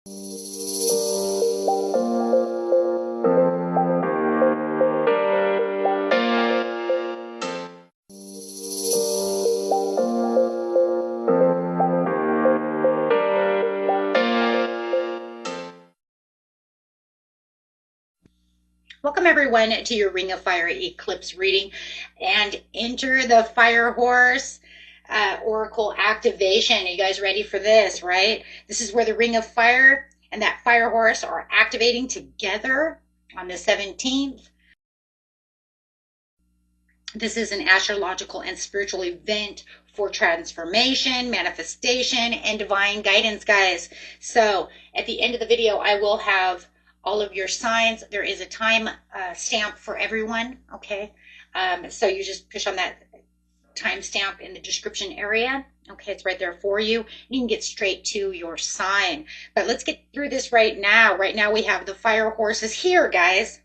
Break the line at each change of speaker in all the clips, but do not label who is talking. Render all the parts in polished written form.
Welcome everyone to your Ring of Fire eclipse reading, and enter the Fire Horse Oracle activation. Are you guys ready for this, right? This is where the Ring of Fire and that Fire Horse are activating together on the 17th. This is an astrological and spiritual event for transformation, manifestation, and divine guidance, guys. So at the end of the video, I will have all of your signs. There is a time stamp for everyone, okay? So you just push on that time stamp in the description area. Okay, it's right there for you. You can get straight to your sign. But let's get through this right now. Right now we have the Fire Horses here, guys.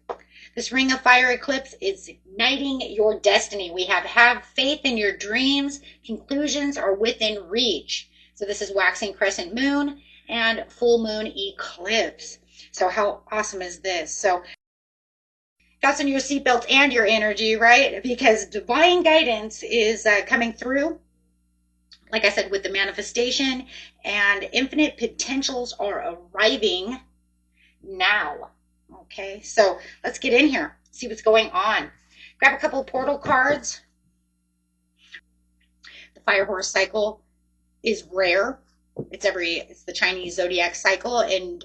This Ring of Fire eclipse is igniting your destiny. We have faith in your dreams. Conclusions are within reach. So this is waxing crescent moon and full moon eclipse. So how awesome is this? So fasten your seatbelt and your energy, right? Because divine guidance is coming through, like I said, with the manifestation, and infinite potentials are arriving now. Okay, so let's get in here, see what's going on. Grab a couple of portal cards. The Fire Horse cycle is rare. It's the Chinese zodiac cycle, and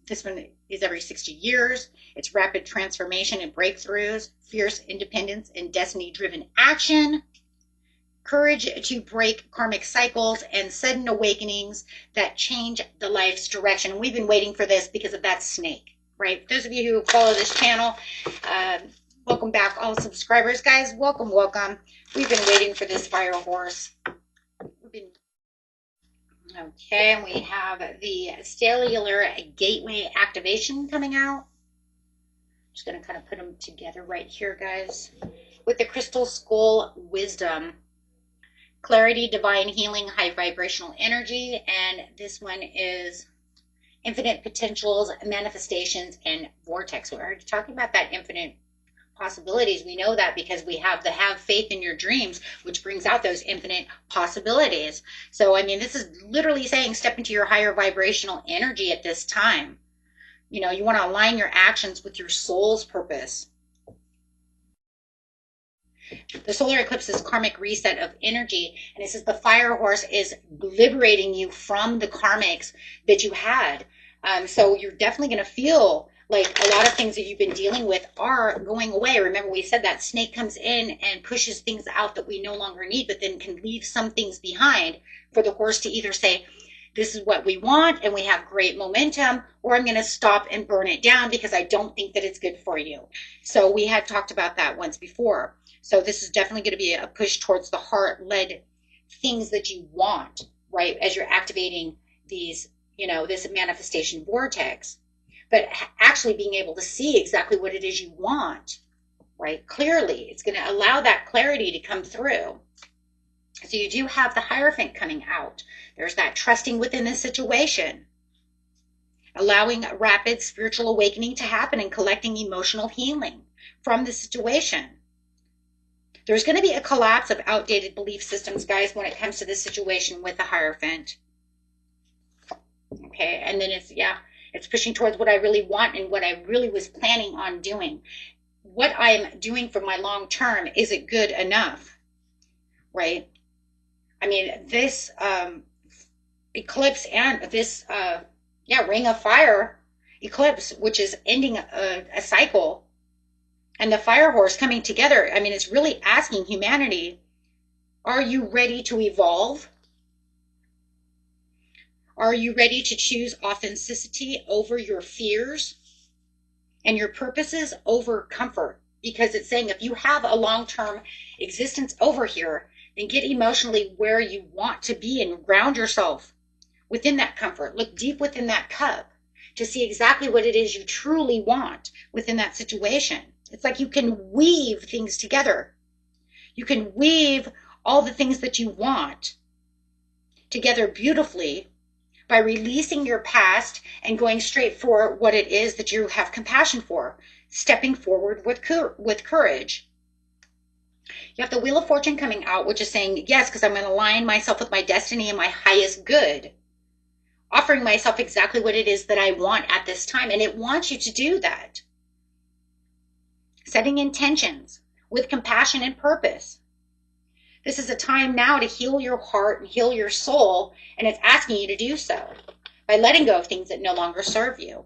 this one is every 60 years. It's rapid transformation and breakthroughs, fierce independence and destiny-driven action, courage to break karmic cycles, and sudden awakenings that change the life's direction. And we've been waiting for this because of that snake, right? Those of you who follow this channel, welcome back, all subscribers, guys. Welcome, welcome. We've been waiting for this Fire Horse. Okay, and we have the Stellar Gateway activation coming out. Just going to kind of put them together right here, guys. With the Crystal Skull Wisdom, Clarity, Divine Healing, High Vibrational Energy. And this one is Infinite Potentials, Manifestations, and Vortex. We're already talking about that infinite possibilities. We know that because we have the have faith in your dreams, which brings out those infinite possibilities. So, I mean, this is literally saying step into your higher vibrational energy at this time. You know, you want to align your actions with your soul's purpose. The solar eclipse is karmic reset of energy, and it says the Fire Horse is liberating you from the karmics that you had. So you're definitely going to feel like a lot of things that you've been dealing with are going away. Remember, we said that snake comes in and pushes things out that we no longer need, but then can leave some things behind for the horse to either say, this is what we want and we have great momentum, or I'm going to stop and burn it down because I don't think that it's good for you. So we had talked about that once before. So this is definitely going to be a push towards the heart-led things that you want, right? As you're activating these, you know, this manifestation vortex. But actually being able to see exactly what it is you want, right? Clearly, it's going to allow that clarity to come through. So you do have the Hierophant coming out. There's that trusting within the situation, allowing rapid spiritual awakening to happen and collecting emotional healing from the situation. There's going to be a collapse of outdated belief systems, guys, when it comes to this situation with the Hierophant. Okay, and then it's pushing towards what I really want and what I really was planning on doing. What I'm doing for my long term, is it good enough? Right? I mean, this eclipse and this Ring of Fire eclipse, which is ending a cycle, and the Fire Horse coming together, I mean, it's really asking humanity, are you ready to evolve? Are you ready to choose authenticity over your fears and your purposes over comfort? Because it's saying if you have a long-term existence over here, then get emotionally where you want to be and ground yourself within that comfort. Look deep within that cup to see exactly what it is you truly want within that situation. It's like you can weave things together. You can weave all the things that you want together beautifully by releasing your past and going straight for what it is that you have compassion for, stepping forward with courage. You have the Wheel of Fortune coming out, which is saying, yes, because I'm going to align myself with my destiny and my highest good, offering myself exactly what it is that I want at this time. And it wants you to do that. Setting intentions with compassion and purpose. This is a time now to heal your heart and heal your soul, and it's asking you to do so by letting go of things that no longer serve you.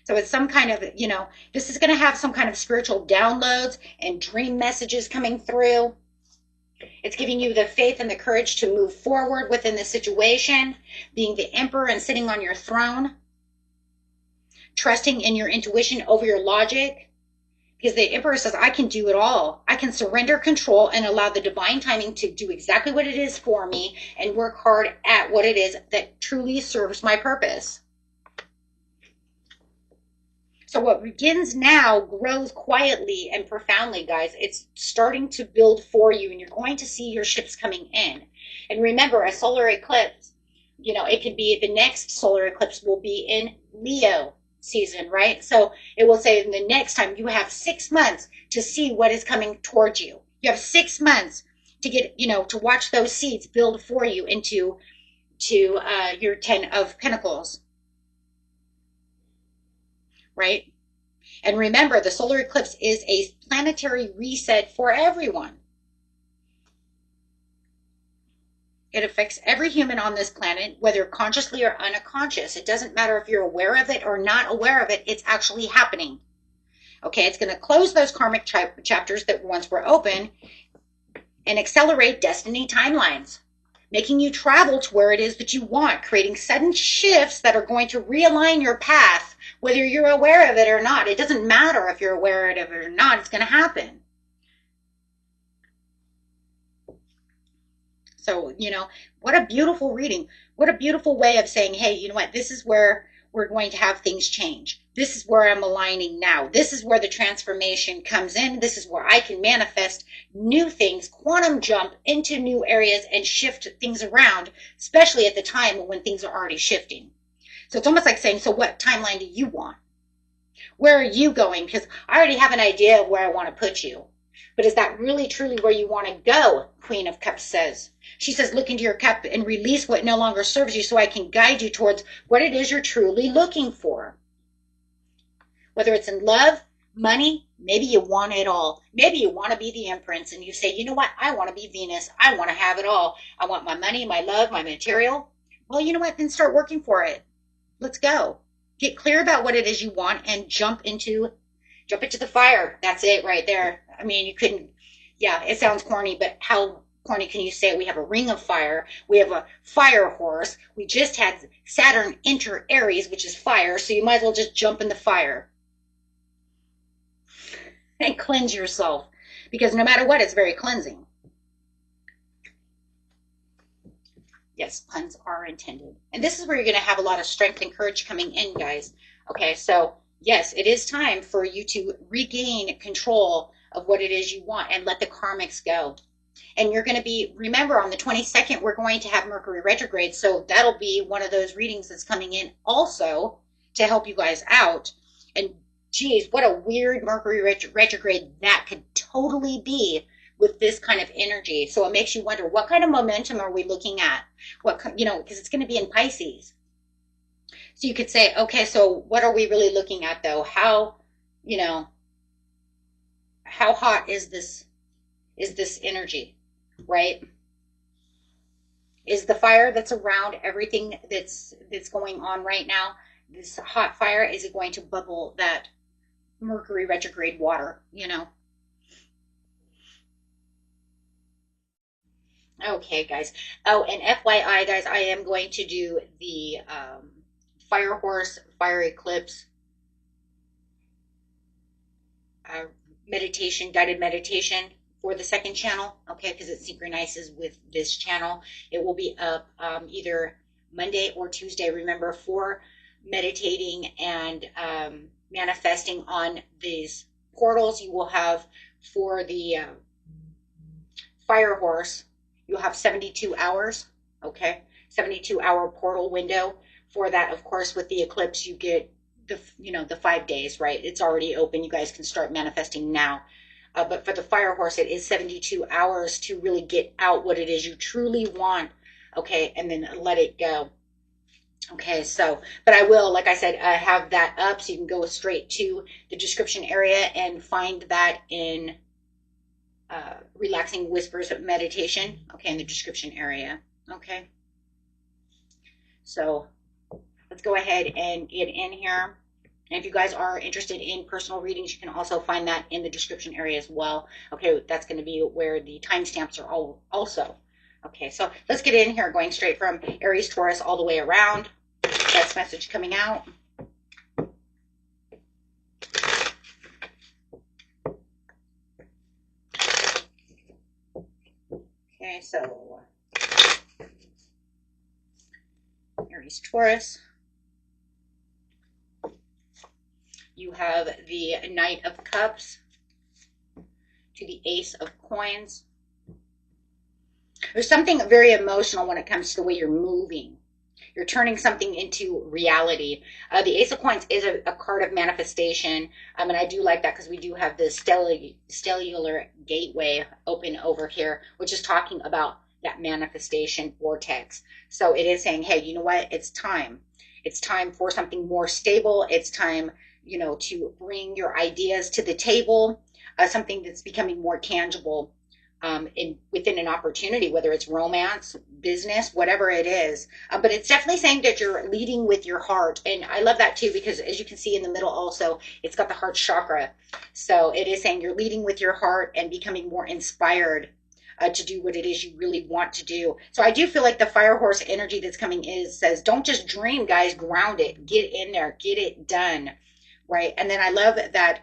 So it's some kind of, this is going to have some kind of spiritual downloads and dream messages coming through. It's giving you the faith and the courage to move forward within the situation, being the emperor and sitting on your throne, trusting in your intuition over your logic. Because the emperor says, I can do it all. I can surrender control and allow the divine timing to do exactly what it is for me and work hard at what it is that truly serves my purpose. So what begins now grows quietly and profoundly, guys. It's starting to build for you, and you're going to see your ships coming in. And remember, a solar eclipse, it could be the next solar eclipse will be in Leo season, right? So it will say the next time you have 6 months to see what is coming towards you. You have 6 months to get, to watch those seeds build for you into your 10 of Pentacles. Right? And remember, the solar eclipse is a planetary reset for everyone. It affects every human on this planet, whether consciously or unconscious. It doesn't matter if you're aware of it or not aware of it. It's actually happening. Okay, it's going to close those karmic chapters that once were open and accelerate destiny timelines, making you travel to where it is that you want, creating sudden shifts that are going to realign your path, whether you're aware of it or not. It doesn't matter if you're aware of it or not. It's going to happen. So, what a beautiful reading. What a beautiful way of saying, hey, you know what? This is where we're going to have things change. This is where I'm aligning now. This is where the transformation comes in. This is where I can manifest new things, quantum jump into new areas and shift things around, especially at the time when things are already shifting. So it's almost like saying, so what timeline do you want? Where are you going? Because I already have an idea of where I want to put you. But is that really truly where you want to go? Queen of Cups says. She says, look into your cup and release what no longer serves you so I can guide you towards what it is you're truly looking for. Whether it's in love, money, maybe you want it all. Maybe you want to be the Empress and you say, you know what? I want to be Venus. I want to have it all. I want my money, my love, my material. Well, you know what? Then start working for it. Let's go. Get clear about what it is you want and jump into the fire. That's it right there. I mean, you couldn't, it sounds corny, but how corny can you say? We have a ring of fire. We have a fire horse. We just had Saturn enter Aries, which is fire. So you might as well just jump in the fire and cleanse yourself, because no matter what, it's very cleansing. Yes, puns are intended. And this is where you're going to have a lot of strength and courage coming in, guys. Okay, so yes, it is time for you to regain control of what it is you want and let the karmics go. And you're going to be, remember, on the 22nd, we're going to have Mercury retrograde. So that'll be one of those readings that's coming in also to help you guys out. And geez, what a weird Mercury retrograde that could totally be with this kind of energy. So it makes you wonder, what kind of momentum are we looking at? Because it's going to be in Pisces. So you could say, okay, so what are we really looking at though? How hot is this energy, right? Is the fire that's around everything that's going on right now, this hot fire, is it going to bubble that Mercury retrograde water, Okay, guys. Oh, and FYI, guys, I am going to do the Fire Horse, Fire Eclipse meditation, guided meditation for the second channel, okay, because it synchronizes with this channel. It will be up either Monday or Tuesday, remember, for meditating and manifesting on these portals. You will have, for the Fire Horse, you'll have 72 hours, okay, 72-hour portal window for that, of course, with the eclipse, you get the, you know, the 5 days, right? It's already open. You guys can start manifesting now. But for the fire horse, it is 72 hours to really get out what it is you truly want. Okay. And then let it go. Okay. So, but I will, like I said, have that up so you can go straight to the description area and find that in Relaxing Whispers of Meditation. Okay. In the description area. Okay. So let's go ahead and get in here. And if you guys are interested in personal readings, you can also find that in the description area as well. Okay, that's going to be where the timestamps are all also. Okay, so let's get in here, going straight from Aries, Taurus, all the way around. That's message coming out. Okay, so Aries, Taurus. You have the Knight of Cups to the Ace of Coins. There's something very emotional when it comes to the way you're moving. You're turning something into reality. The Ace of Coins is a card of manifestation. And I do like that because we do have the stellar gateway open over here, which is talking about that manifestation vortex. So it is saying, hey, you know what? It's time. It's time for something more stable. It's time, you know, to bring your ideas to the table, something that's becoming more tangible within an opportunity, whether it's romance, business, whatever it is. But it's definitely saying that you're leading with your heart. And I love that too, because as you can see in the middle also, it's got the heart chakra. So it is saying you're leading with your heart and becoming more inspired to do what it is you really want to do. So I do feel like the fire horse energy that's coming says, don't just dream, guys, ground it, get in there, get it done. Right. And then I love that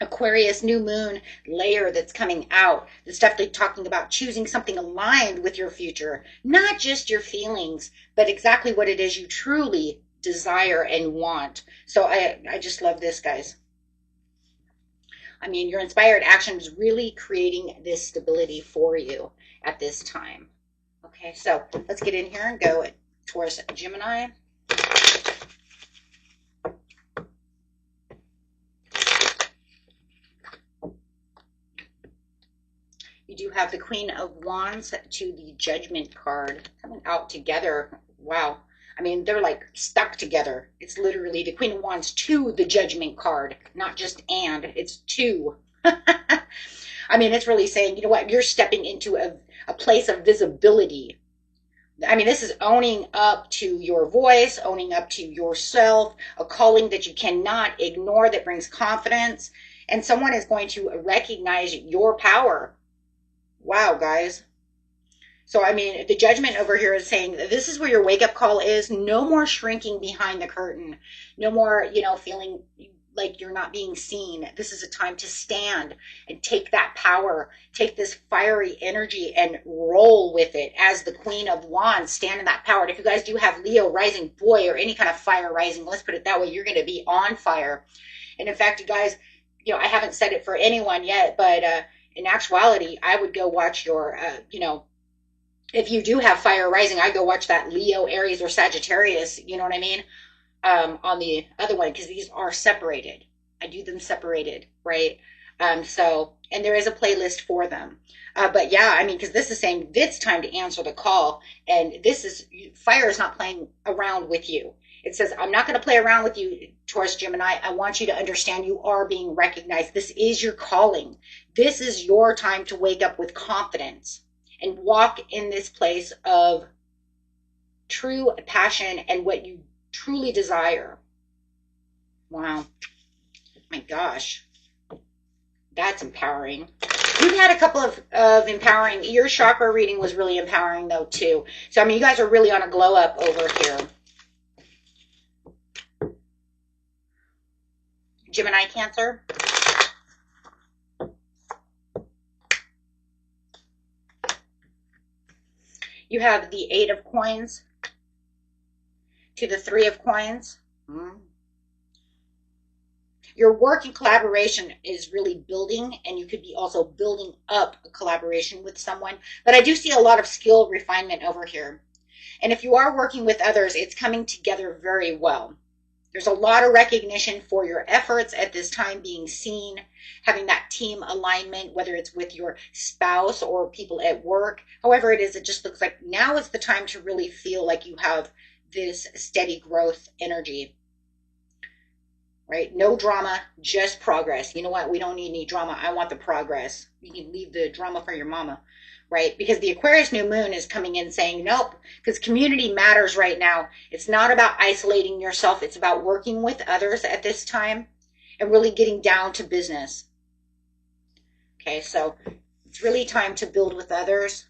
Aquarius new moon layer that's coming out. That's definitely talking about choosing something aligned with your future, not just your feelings, but exactly what it is you truly desire and want. So I just love this, guys. I mean, your inspired action is really creating this stability for you at this time. Okay, so let's get in here and go towards Gemini. You do have the Queen of Wands to the Judgment card coming out together. Wow. I mean, they're like stuck together. It's literally the Queen of Wands to the Judgment card, not just and, it's to. I mean, it's really saying, you know what, you're stepping into a place of visibility. I mean, this is owning up to your voice, owning up to yourself, a calling that you cannot ignore that brings confidence. And someone is going to recognize your power. Wow, guys. So, I mean, the Judgment over here is saying that this is where your wake-up call is. No more shrinking behind the curtain. No more, you know, feeling like you're not being seen. This is a time to stand and take that power, take this fiery energy and roll with it as the Queen of Wands, stand in that power. And if you guys do have Leo rising, boy, or any kind of fire rising, let's put it that way, you're going to be on fire. And in fact, you guys, you know, I haven't said it for anyone yet, but in actuality, I would go watch your, you know, if you do have fire rising, I go watch that Leo, Aries, or Sagittarius, you know what I mean, on the other one, because these are separated. I do them separated, right? So, and there is a playlist for them. But yeah, I mean, because this is saying it's time to answer the call, and this is, fire is not playing around with you. It says, I'm not going to play around with you, Taurus, Gemini. I want you to understand you are being recognized. This is your calling. This is your time to wake up with confidence and walk in this place of true passion and what you truly desire. Wow. My gosh. That's empowering. We've had a couple of empowering. Your chakra reading was really empowering, though, too. So, I mean, you guys are really on a glow up over here. Gemini, Cancer. You have the 8 of Coins to the 3 of Coins. Your work and collaboration is really building, and you could be also building up a collaboration with someone. But I do see a lot of skill refinement over here. And if you are working with others, it's coming together very well. There's a lot of recognition for your efforts at this time, being seen, having that team alignment, whether it's with your spouse or people at work. However it is, it just looks like now is the time to really feel like you have this steady growth energy, right? No drama, just progress. You know what? We don't need any drama. I want the progress. You can leave the drama for your mama, right? Because the Aquarius new moon is coming in saying, nope, because community matters right now. It's not about isolating yourself. It's about working with others at this time and really getting down to business. Okay, so it's really time to build with others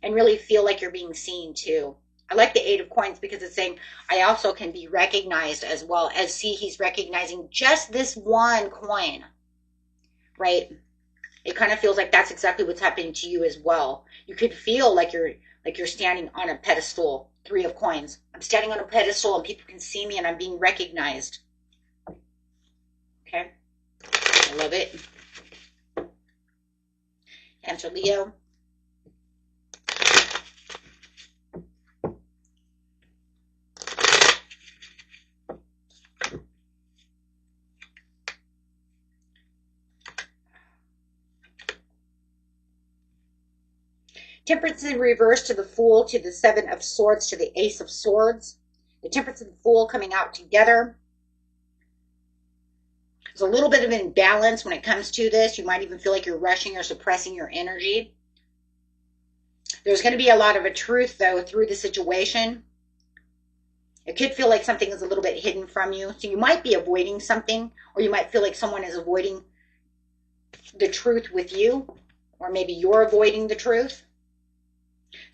and really feel like you're being seen too. I like the 8 of coins because it's saying I also can be recognized as well. As see, he's recognizing just this one coin, right? It kind of feels like that's exactly what's happening to you as well. You could feel like you're standing on a pedestal. 3 of coins. I'm standing on a pedestal and people can see me and I'm being recognized. Okay. I love it. Cancer, Leo. Temperance in reverse to the Fool, to the 7 of Swords, to the Ace of Swords. The Temperance and the Fool coming out together. There's a little bit of imbalance when it comes to this. You might even feel like you're rushing or suppressing your energy. There's going to be a lot of a truth, though, through the situation. It could feel like something is a little bit hidden from you. So you might be avoiding something, or you might feel like someone is avoiding the truth with you, or maybe you're avoiding the truth.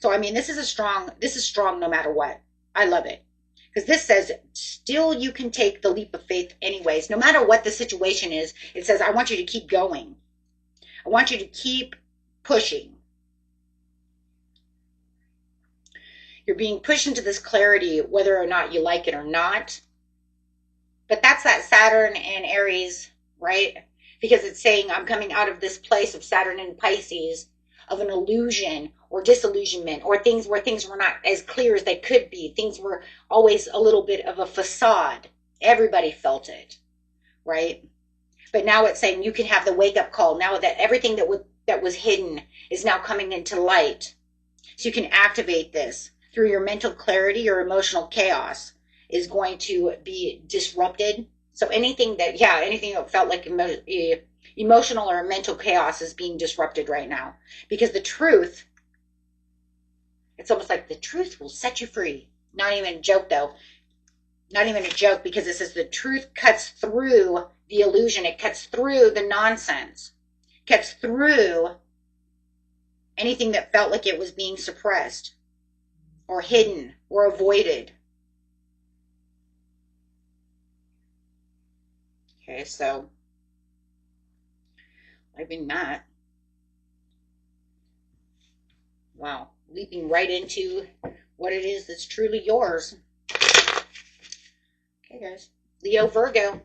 So, I mean, this is strong no matter what. I love it. Because this says, still you can take the leap of faith anyways. No matter what the situation is, it says, I want you to keep going. I want you to keep pushing. You're being pushed into this clarity, whether or not you like it or not. But that's that Saturn and Aries, right? Because it's saying, I'm coming out of this place of Saturn and Pisces, of an illusion or disillusionment, or things where things were not as clear as they could be. Things were always a little bit of a facade. Everybody felt it, right? But now it's saying you can have the wake-up call now that everything that was hidden is now coming into light. So you can activate this through your mental clarity. Your emotional chaos is going to be disrupted. So anything that felt like emotional or mental chaos is being disrupted right now. Because the truth, it's almost like the truth will set you free. Not even a joke, though. Not even a joke, because it says the truth cuts through the illusion. It cuts through the nonsense. It cuts through anything that felt like it was being suppressed or hidden or avoided. Okay, so living that. Wow, leaping right into what it is that's truly yours. Okay, guys. Leo, Virgo.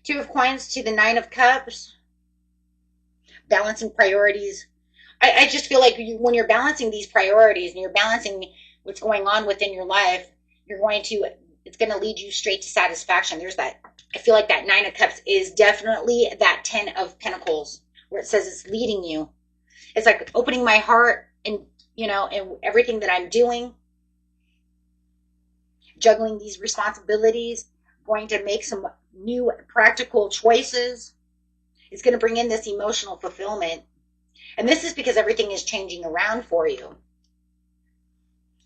Two of Coins to the 9 of Cups. Balancing priorities. I just feel like when you're balancing these priorities and you're balancing what's going on within your life, it's going to lead you straight to satisfaction. There's that, I feel like that 9 of Cups is definitely that 10 of Pentacles, where it says it's leading you. It's like opening my heart and, and everything that I'm doing, juggling these responsibilities, going to make some new practical choices. It's going to bring in this emotional fulfillment. And this is because everything is changing around for you.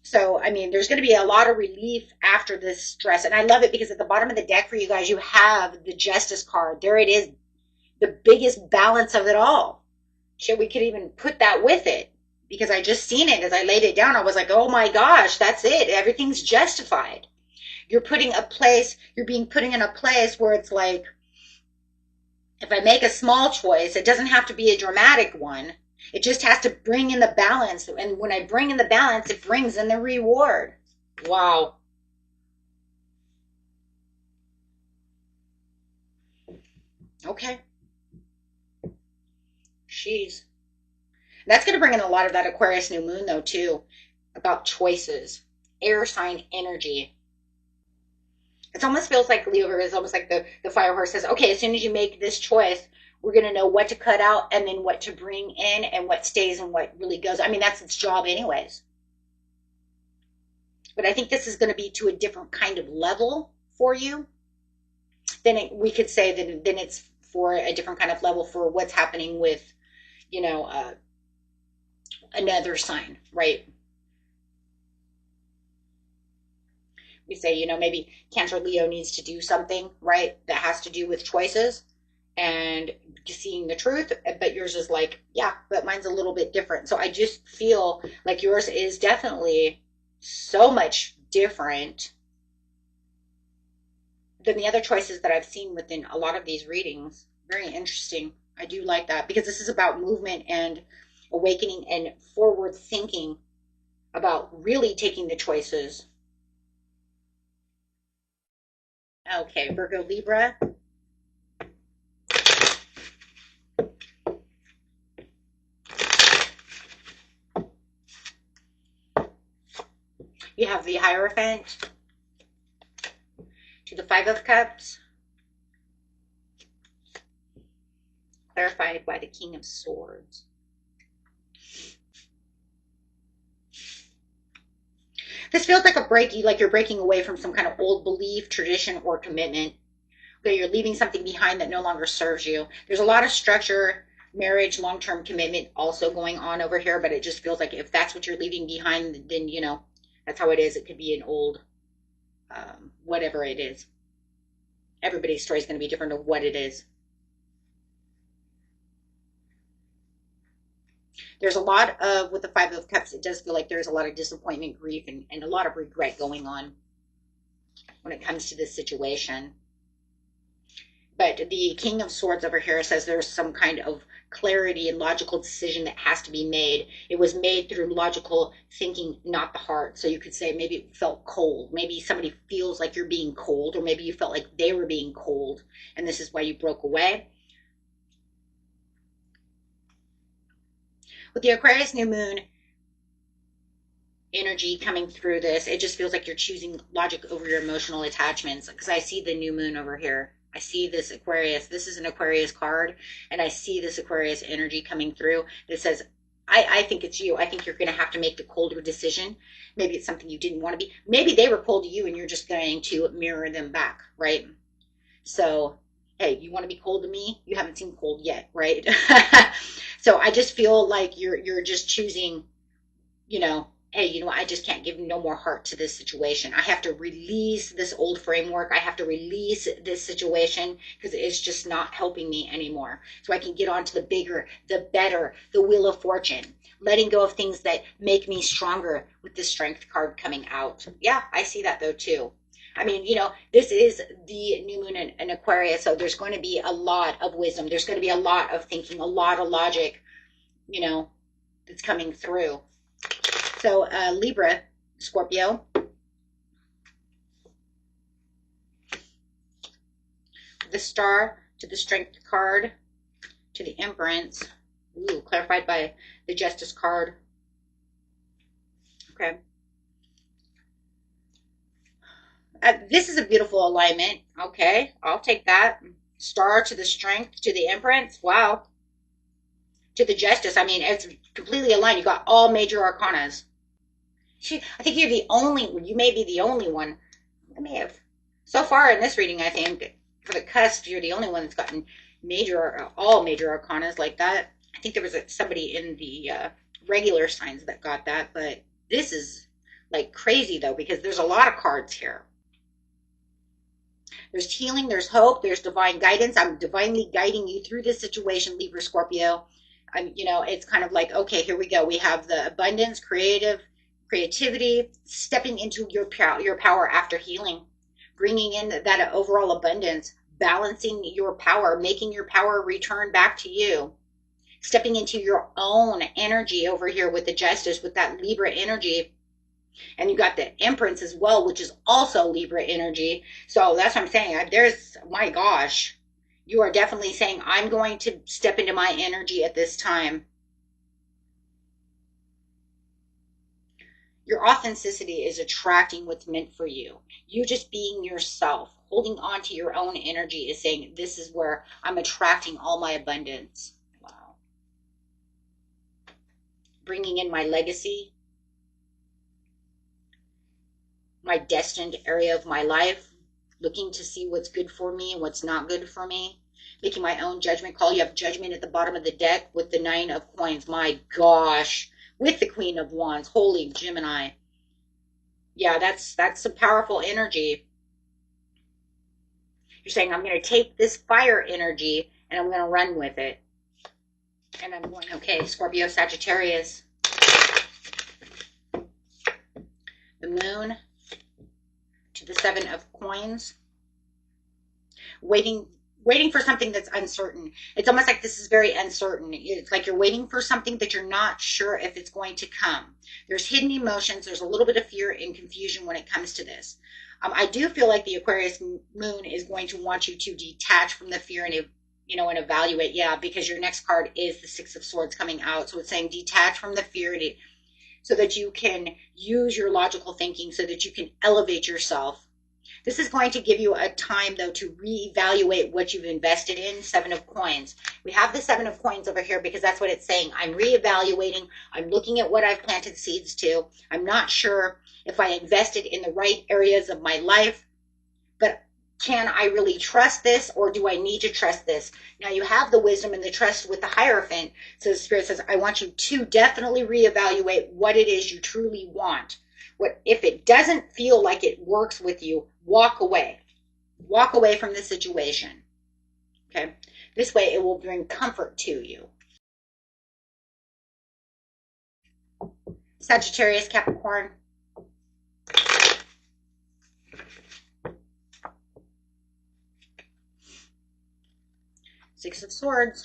So, I mean, there's going to be a lot of relief after this stress. And I love it because at the bottom of the deck for you guys, you have the Justice card. There it is, the biggest balance of it all. Shit, we could even put that with it. Because I just seen it as I laid it down. I was like, oh my gosh, that's it. Everything's justified. You're being put in a place where it's like, if I make a small choice, it doesn't have to be a dramatic one. It just has to bring in the balance. And when I bring in the balance, it brings in the reward. Wow. Okay. She's. That's going to bring in a lot of that Aquarius new moon, though, too, about choices, air sign energy. It almost feels like Libra is almost like the fire horse says, okay, as soon as you make this choice, we're going to know what to cut out and then what to bring in and what stays and what really goes. I mean, that's its job, anyways. But I think this is going to be to a different kind of level for you. Then we could say that then it's for a different kind of level for what's happening with, you know, another sign, right? We say, you know, maybe Cancer Leo needs to do something, right, that has to do with choices and seeing the truth. But yours is like, yeah, but mine's a little bit different. So I just feel like yours is definitely so much different than the other choices that I've seen within a lot of these readings. Very interesting. I do like that because this is about movement and awakening and forward thinking about really taking the choices. Okay, Virgo, Libra. You have the Hierophant to the Five of Cups, clarified by the King of Swords. This feels like a break, like you're breaking away from some kind of old belief, tradition, or commitment. Okay, you're leaving something behind that no longer serves you. There's a lot of structure, marriage, long-term commitment also going on over here, but it just feels like if that's what you're leaving behind, then, you know, that's how it is. It could be an old, whatever it is. Everybody's story is going to be different of what it is. There's a lot of, with the Five of Cups, it does feel like there's a lot of disappointment, grief, and a lot of regret going on when it comes to this situation. But the King of Swords over here says there's some kind of clarity and logical decision that has to be made. It was made through logical thinking, not the heart. So you could say maybe it felt cold. Maybe somebody feels like you're being cold, or maybe you felt like they were being cold, and this is why you broke away. With the Aquarius new moon energy coming through this, it just feels like you're choosing logic over your emotional attachments, because I see the new moon over here. I see this Aquarius. This is an Aquarius card, and I see this Aquarius energy coming through that says, I think it's you. I think you're going to have to make the colder decision. Maybe it's something you didn't want to be. Maybe they were cold to you, and you're just going to mirror them back, right? So, hey, you want to be cold to me? You haven't seen cold yet, right? So I just feel like you're just choosing, you know, hey, you know what? I just can't give no more heart to this situation. I have to release this old framework. I have to release this situation because it's just not helping me anymore. So I can get on to the bigger, the better, the Wheel of Fortune, letting go of things that make me stronger with the Strength card coming out. Yeah, I see that though too. I mean, you know, this is the new moon in Aquarius, so there's going to be a lot of wisdom. There's going to be a lot of thinking, a lot of logic, you know, that's coming through. So Libra, Scorpio. The Star to the Strength card to the Empress. Ooh, clarified by the Justice card. Okay. This is a beautiful alignment. Okay, I'll take that. Star to the Strength to the Empress. Wow. To the Justice. I mean, it's completely aligned. You got all major arcanas. I think you're the only, you may be the only one. I may have, so far in this reading, I think, for the Cusp, you're the only one that's gotten major, all major arcanas like that. I think there was somebody in the regular signs that got that, but this is like crazy though, because there's a lot of cards here. There's healing, there's hope, there's divine guidance. I'm divinely guiding you through this situation, Libra, Scorpio. You know, it's kind of like, okay, here we go. We have the abundance, creativity, stepping into your power after healing, bringing in that overall abundance, balancing your power, making your power return back to you, stepping into your own energy over here with the Justice, with that Libra energy. And you got the Empress as well, which is also Libra energy. So that's what I'm saying. There's, my gosh, You are definitely saying, I'm going to step into my energy at this time. Your authenticity is attracting what's meant for you. You just being yourself, holding on to your own energy is saying, this is where I'm attracting all my abundance. Wow. Bringing in my legacy, my destined area of my life, looking to see what's good for me and what's not good for me, making my own judgment call. You have judgment at the bottom of the deck with the 9 of coins. My gosh, with the Queen of Wands. Holy Gemini. Yeah, that's some powerful energy. You're saying, I'm going to take this fire energy and I'm going to run with it. And I'm going, okay, Scorpio, Sagittarius. The moon to the 7 of coins. Waiting for something that's uncertain. It's almost like this is very uncertain. It's like you're waiting for something that you're not sure if it's going to come. There's hidden emotions. There's a little bit of fear and confusion when it comes to this. I do feel like the Aquarius moon is going to want you to detach from the fear and, and evaluate. Yeah, because your next card is the 6 of Swords coming out. So it's saying detach from the fear so that you can use your logical thinking, so that you can elevate yourself. This is going to give you a time, though, to reevaluate what you've invested in. 7 of coins. We have the 7 of coins over here because that's what it's saying. I'm reevaluating. I'm looking at what I've planted seeds to. I'm not sure if I invested in the right areas of my life, but can I really trust this, or do I need to trust this? Now you have the wisdom and the trust with the Hierophant. So the Spirit says, I want you to definitely reevaluate what it is you truly want. What if it doesn't feel like it works with you? Walk away. Walk away from the situation. Okay? This way it will bring comfort to you. Sagittarius, Capricorn. Six of Swords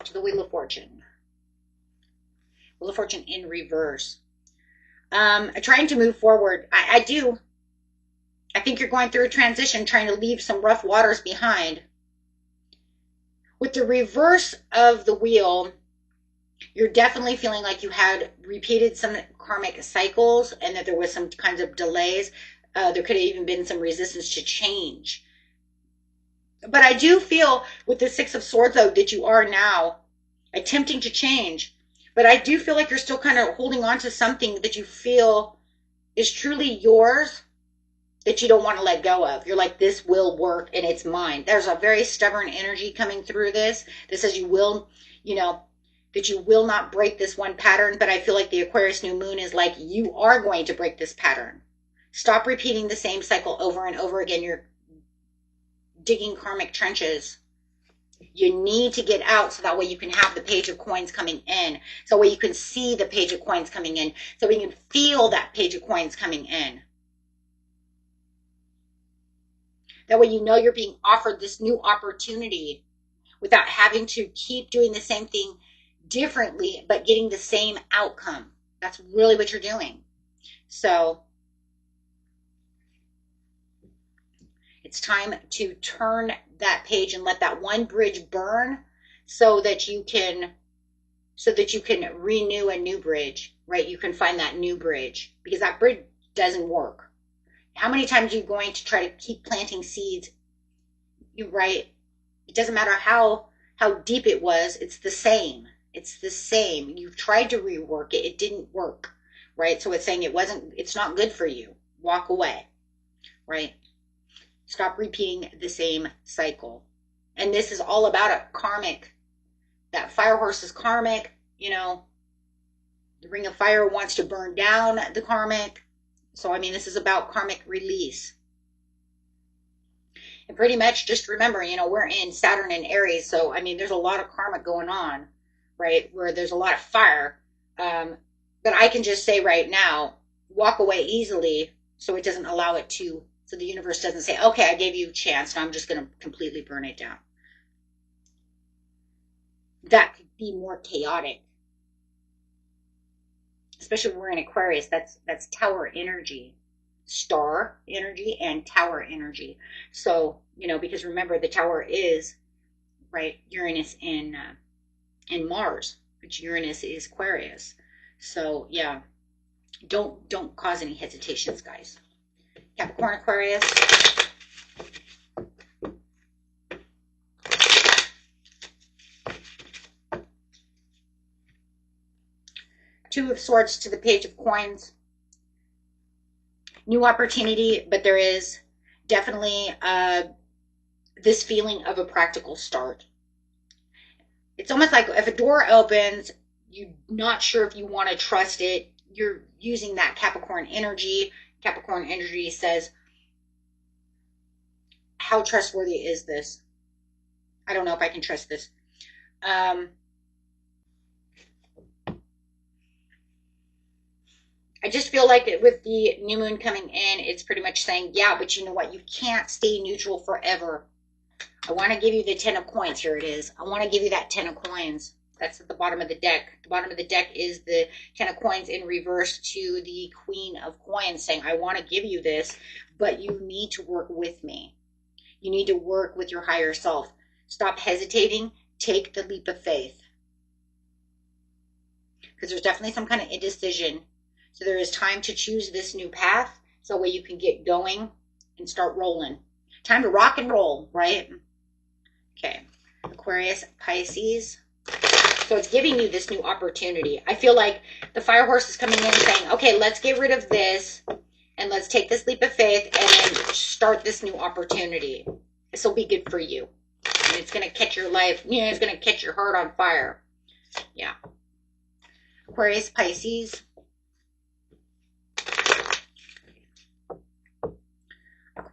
to the Wheel of Fortune. Wheel of Fortune in reverse. Trying to move forward. I think you're going through a transition, trying to leave some rough waters behind. With the reverse of the wheel, you're definitely feeling like you had repeated some karmic cycles and that there was some kinds of delays. There could have even been some resistance to change. But I do feel with the 6 of Swords, though, that you are now attempting to change. But I do feel like you're still kind of holding on to something that you feel is truly yours, that you don't want to let go of. You're like, this will work and it's mine. There's a very stubborn energy coming through this. This says you will, that you will not break this one pattern. But I feel like the Aquarius new moon is like, you are going to break this pattern. Stop repeating the same cycle over and over again. You're digging karmic trenches. You need to get out so that way you can have the Page of Coins coming in. So that way you can see the Page of Coins coming in. So we can feel that Page of Coins coming in. That way you know you're being offered this new opportunity without having to keep doing the same thing differently, but getting the same outcome. That's really what you're doing. So it's time to turn that page and let that one bridge burn so that you can renew a new bridge, right? You can find that new bridge because that bridge doesn't work. How many times are you going to try to keep planting seeds? Right? It doesn't matter how deep it was. It's the same. It's the same. You've tried to rework it. It didn't work, right? So it's saying it's not good for you. Walk away, right? Stop repeating the same cycle. And this is all about a karmic. That fire horse is karmic. The ring of fire wants to burn down the karmic. So, this is about karmic release. And pretty much just remember, we're in Saturn and Aries. So, there's a lot of karmic going on, right? Where there's a lot of fire. But I can just say right now, walk away easily so it doesn't allow it to. So the universe doesn't say, okay, I gave you a chance, and I'm just going to completely burn it down. That could be more chaotic. Especially when we're in Aquarius, that's tower energy. Star energy and tower energy. So You know, because remember, the Tower is, right, Uranus and Mars, which Uranus is Aquarius. So yeah, don't cause any hesitations, guys. Capricorn, Aquarius. Two of Swords to the Page of Coins. New opportunity, but there is definitely this feeling of a practical start. It's almost like if a door opens, you're not sure if you want to trust it. You're using that Capricorn energy. Capricorn energy says, how trustworthy is this? I don't know if I can trust this. I just feel like with the new moon coming in, it's pretty much saying, yeah, but you know what? You can't stay neutral forever. I want to give you the 10 of coins. Here it is. I want to give you that 10 of coins. That's at the bottom of the deck. The bottom of the deck is the 10 of coins in reverse to the Queen of Coins, saying, I want to give you this, but you need to work with me. You need to work with your higher self. Stop hesitating. Take the leap of faith. Because there's definitely some kind of indecision. So there is time to choose this new path, so that way you can get going and start rolling. Time to rock and roll, right? Okay, Aquarius, Pisces. So it's giving you this new opportunity. I feel like the fire horse is coming in saying, okay, let's get rid of this and let's take this leap of faith and then start this new opportunity. This will be good for you. And it's going to catch your life, you know, it's going to catch your heart on fire. Yeah. Aquarius, Pisces.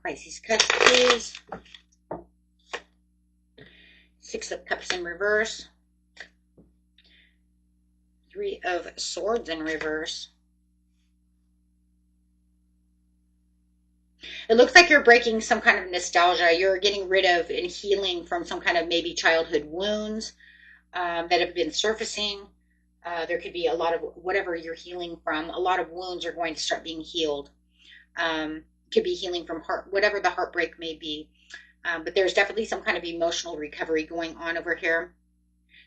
Pisces, Cusp, please. Six of Cups in reverse. Three of Swords in reverse. It looks like you're breaking some kind of nostalgia. You're getting rid of and healing from some kind of maybe childhood wounds that have been surfacing. There could be a lot of whatever you're healing from. A lot of wounds are going to start being healed. Could be healing from heart, whatever the heartbreak may be. But there's definitely some kind of emotional recovery going on over here.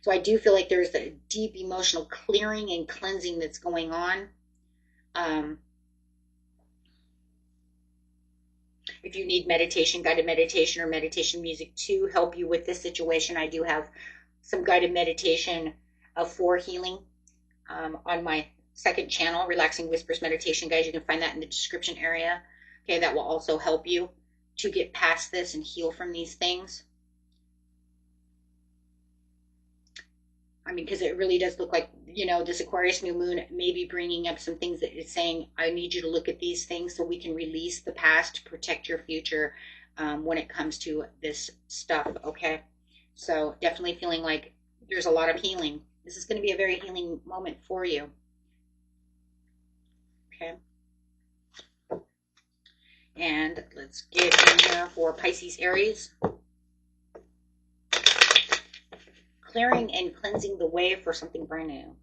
So I do feel like there's a deep emotional clearing and cleansing that's going on. If you need meditation, guided meditation or meditation music to help you with this situation, I do have some guided meditation for healing on my second channel, Relaxing Whispers Meditation, guys. You can find that in the description area. Okay, that will also help you to get past this and heal from these things. I mean, because it really does look like, you know, this Aquarius new moon may be bringing up some things that it's saying, I need you to look at these things so we can release the past to protect your future when it comes to this stuff, okay? So definitely feeling like there's a lot of healing. This is going to be a very healing moment for you. Okay. And let's get in here for Pisces, Aries. Clearing and cleansing the way for something brand new.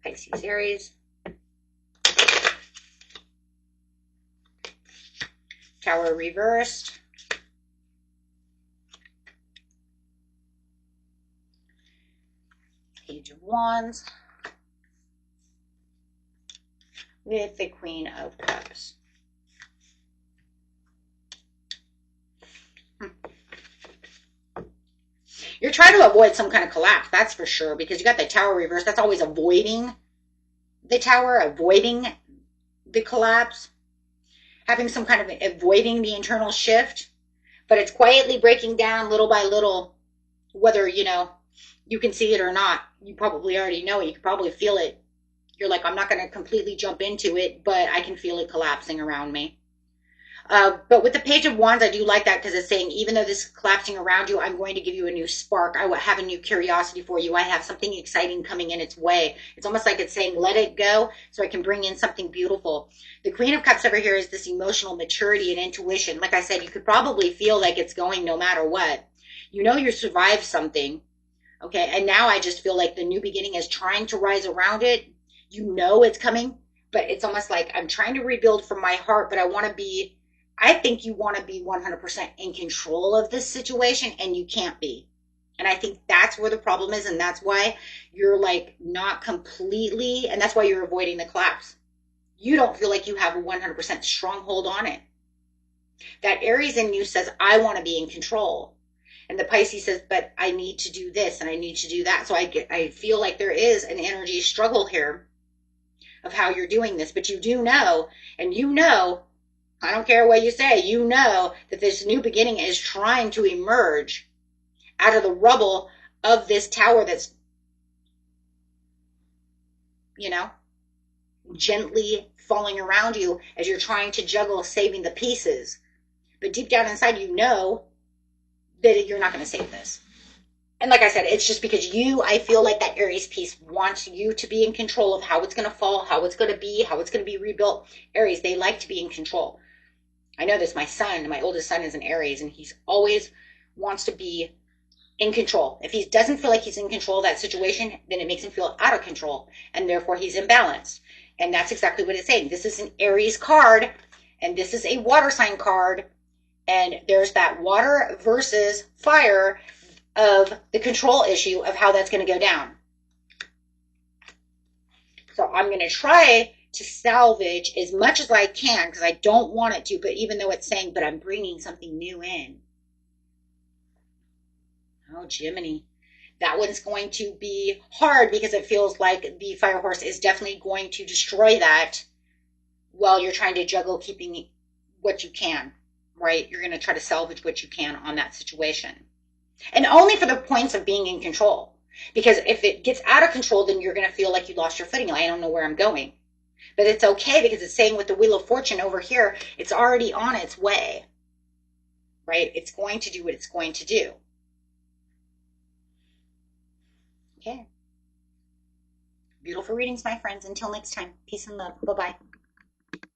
Pisces, Aries. Tower reversed. Page of Wands. With the Queen of Cups. You're trying to avoid some kind of collapse, that's for sure, because you got the Tower reversed. That's always avoiding the Tower, avoiding the collapse, having some kind of avoiding the internal shift, but it's quietly breaking down little by little, whether, you know, you can see it or not. You probably already know it. You can probably feel it. You're like, I'm not going to completely jump into it, but I can feel it collapsing around me. But with the Page of Wands, I do like that because it's saying, even though this is collapsing around you, I'm going to give you a new spark. I will have a new curiosity for you. I have something exciting coming in its way. It's almost like it's saying, let it go so I can bring in something beautiful. The Queen of Cups over here is this emotional maturity and intuition. Like I said, you could probably feel like it's going no matter what. You know you survived something. Okay, and now I just feel like the new beginning is trying to rise around it. You know it's coming, but it's almost like I'm trying to rebuild from my heart, but I want to be I think you want to be 100% in control of this situation, and you can't be. And I think that's where the problem is, and that's why you're like not completely, and that's why you're avoiding the collapse. You don't feel like you have a 100% stronghold on it. That Aries in you says, I want to be in control. And the Pisces says, but I need to do this and I need to do that. So I feel like there is an energy struggle here of how you're doing this. But you do know, and you know, I don't care what you say, you know that this new beginning is trying to emerge out of the rubble of this tower that's, you know, gently falling around you as you're trying to juggle saving the pieces. But deep down inside, you know that you're not going to save this. And like I said, it's just because I feel like that Aries piece wants you to be in control of how it's going to fall, how it's going to be, how it's going to be rebuilt. Aries, they like to be in control. I know this. My son, my oldest son is an Aries, and he's always wants to be in control. If he doesn't feel like he's in control of that situation, then it makes him feel out of control, and therefore he's imbalanced. And that's exactly what it's saying. This is an Aries card, and this is a water sign card, and there's that water versus fire of the control issue of how that's going to go down. So I'm going to try to salvage as much as I can because I don't want it to, but even though it's saying, but I'm bringing something new in. Oh, Gemini. That one's going to be hard because it feels like the fire horse is definitely going to destroy that while you're trying to juggle keeping what you can, right? You're going to try to salvage what you can on that situation. And only for the points of being in control. Because if it gets out of control, then you're going to feel like you lost your footing. I don't know where I'm going. But it's okay because it's saying with the Wheel of Fortune over here, it's already on its way, right? It's going to do what it's going to do. Okay. Beautiful readings, my friends. Until next time, peace and love. Bye-bye.